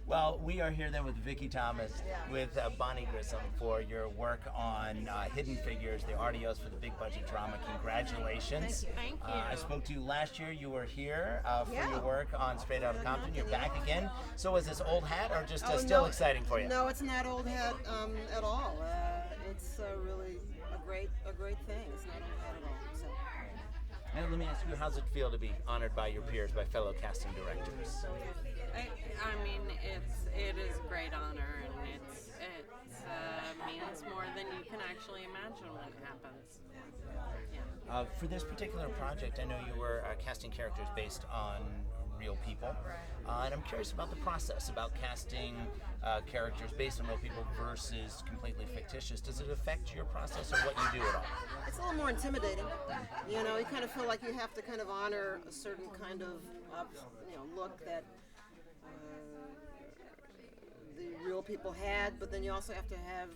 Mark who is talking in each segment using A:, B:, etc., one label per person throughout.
A: Well, we are here then with Vicki Thomas, with Bonnie Grisan for your work on Hidden Figures, the Artios for the big budget drama. Congratulations.
B: Thank you.
A: I spoke to you last year. You were here for your work on Straight Outta Compton. You're back again. So is this old hat or just still exciting for you?
C: No, it's not old hat at all. It's really a great thing. It's not old hat at all. So.
A: And let me ask you, how's it feel to be honored by your peers, by fellow casting directors?
B: I mean, it is a great honor, and it means more than you can actually imagine when it happens. Yeah.
A: For this particular project, I know you were casting characters based on real people, and I'm curious about the process, about casting characters based on real people versus completely fictitious. Does it affect your process or what you do at all?
C: It's a little more intimidating. You know, you kind of feel like you have to kind of honor a certain kind of look that the real people had, but then you also have to have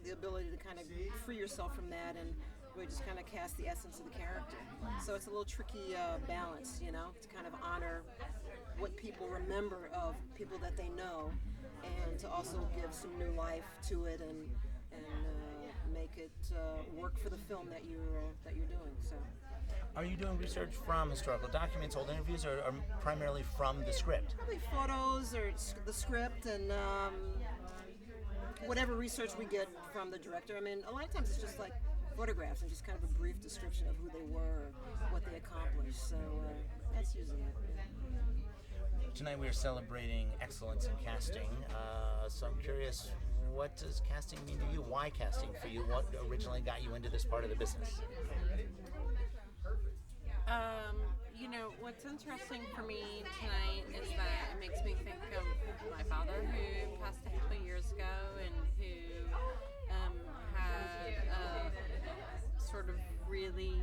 C: the ability to kind of free yourself from that and really just kind of cast the essence of the character. So it's a little tricky balance, you know, to kind of honor what people remember of people that they know, and to also give some new life to it and make it work for the film that you're doing. So.
A: Are you doing research from historical documents, old interviews, or primarily from the script?
C: Probably photos or the script and whatever research we get from the director. I mean, a lot of times it's just like photographs and just kind of a brief description of who they were, what they accomplished. So that's usually it.
A: Tonight we are celebrating excellence in casting. So I'm curious, what does casting mean to you? Why casting for you? What originally got you into this part of the business?
B: You know, what's interesting for me tonight is that it makes me think of my father, who passed a couple of years ago, and who had sort of really,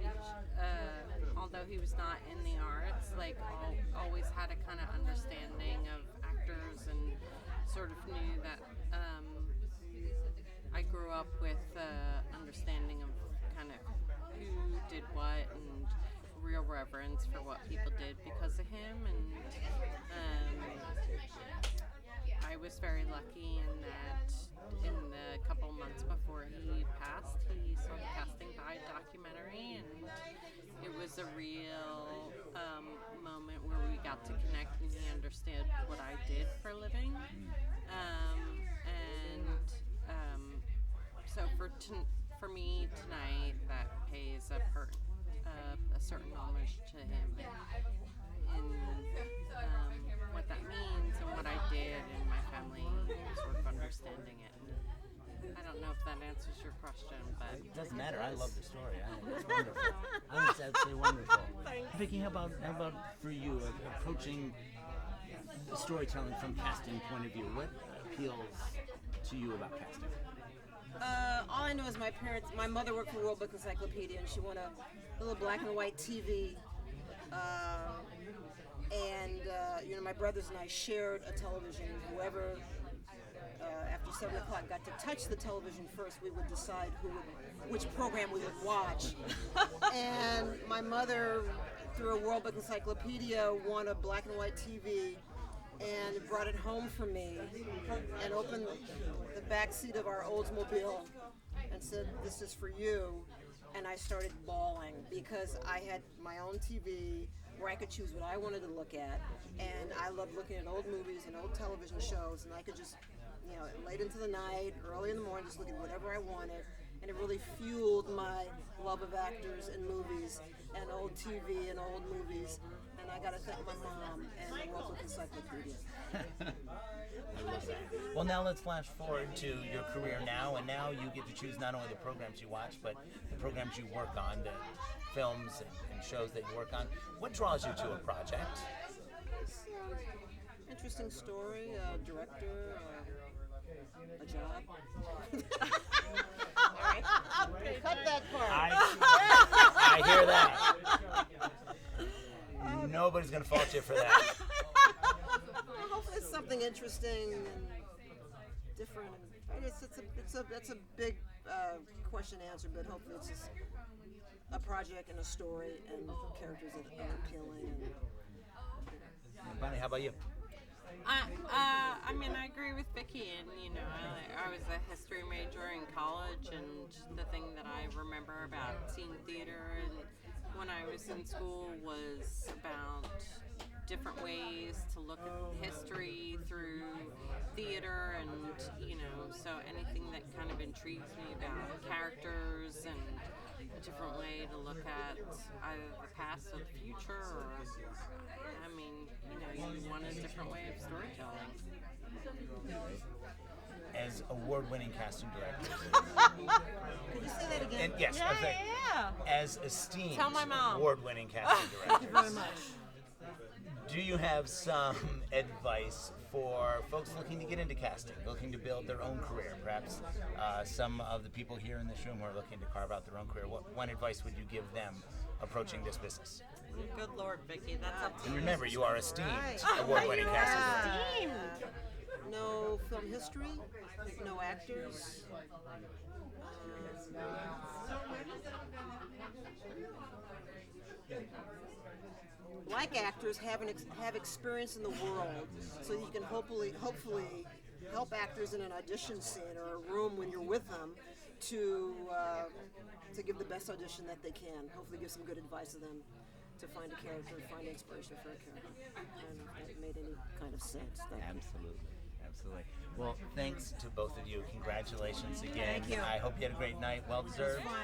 B: although he was not in the arts, like always had a kind of understanding of actors, and sort of knew that I grew up with understanding of kind of who did what, and real reverence for what people did because of him. And I was very lucky in that in the couple months before he passed, he started casting by documentary, and it was a real moment where we got to connect, and he understood what I did for a living. So for me tonight, that pays a certain homage to him and what that means and what I did, and my family sort of understanding it. I don't know if that answers your question, but
A: it doesn't matter. I love the story. It's wonderful. I think it's absolutely wonderful. Vicki, how about for you, approaching storytelling from casting point of view? What appeals to you about casting?
C: All I know is my mother worked for World Book Encyclopedia, and she won a little black and white TV. My brothers and I shared a television. Whoever, after 7 o'clock, got to touch the television first, we would decide which program we would watch. And my mother, through a World Book Encyclopedia, won a black and white TV and brought it home for me and opened the back seat of our Oldsmobile and said, "This is for you." And I started bawling because I had my own TV where I could choose what I wanted to look at, and I loved looking at old movies and old television shows, and I could just, late into the night, early in the morning, just look at whatever I wanted, and it really fueled my love of actors and movies and old TV and old movies. And I got to thank my mom and the World Book Encyclopedia.
A: I love that. Well, now let's flash forward to your career now, and now you get to choose not only the programs you watch, but the programs you work on, the films and shows that you work on. What draws you to a project?
C: It's interesting story, director, a job. All right. Cut that part.
A: I hear that. Nobody's going to fault you for that.
C: Hopefully it's something interesting and different. It's a big question to answer, but hopefully it's just a project and a story and characters that are appealing.
A: Bonnie, how about you?
B: I mean, I agree with Vicki, and I was a history major in college, and the thing that I remember about seeing theater and when I was in school was about different ways to look at history through theater, and so anything that kind of intrigues me about characters and a different way to look at either the past or the future, or I mean, you want a different way of storytelling.
A: As award-winning casting directors,
C: Could you say that again?
A: and yes,
D: Yeah,
A: okay.
D: yeah.
A: As esteemed
B: Tell my mom.
A: award-winning casting
C: Thank you very
A: directors,
C: much.
A: do you have some advice for folks looking to get into casting, looking to build their own career? Perhaps some of the people here in this room who are looking to carve out their own career. What one advice would you give them approaching this business?
B: Good Lord, Vicki, that's up to
A: And
B: you.
A: remember, you are esteemed
C: Right.
A: award-winning casting director.
D: Steamed.
C: No film history, no actors. Like actors, have experience in the world, so you can hopefully help actors in an audition scene or a room when you're with them to give the best audition that they can. Hopefully, give some good advice to them to find a character, find inspiration for a character. I don't know if that made any kind of sense. Thank you.
A: Absolutely. Well, thanks to both of you. Congratulations again.
C: Thank you.
A: I hope you had a great night. Well deserved.
C: Fine.